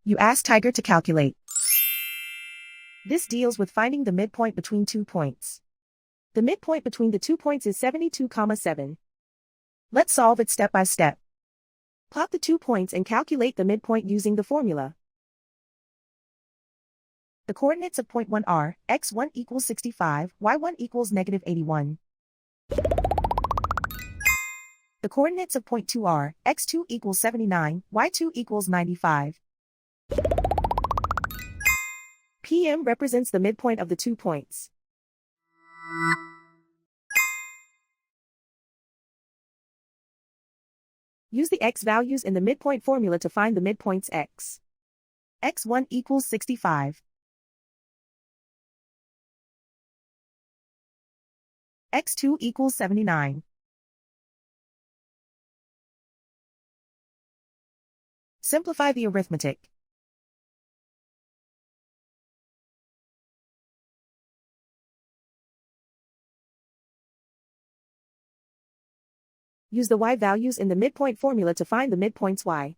You ask Tiger to calculate. This deals with finding the midpoint between 2 points. The midpoint between the 2 points is 72,7. Let's solve it step by step. Plot the 2 points and calculate the midpoint using the formula. The coordinates of point 1 are x1 equals 65, y1 equals negative 81. The coordinates of point 2 are x2 equals 79, y2 equals 95. PM represents the midpoint of the 2 points. Use the x values in the midpoint formula to find the midpoints x. x1 equals 65. x2 equals 79. Simplify the arithmetic. Use the y values in the midpoint formula to find the midpoints y.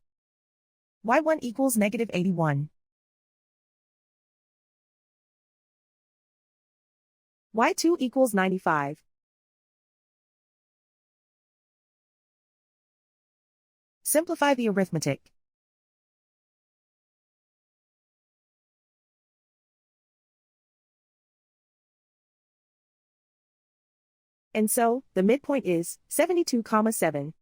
y1 equals negative 81. y2 equals 95. Simplify the arithmetic. And so, the midpoint is 72,7.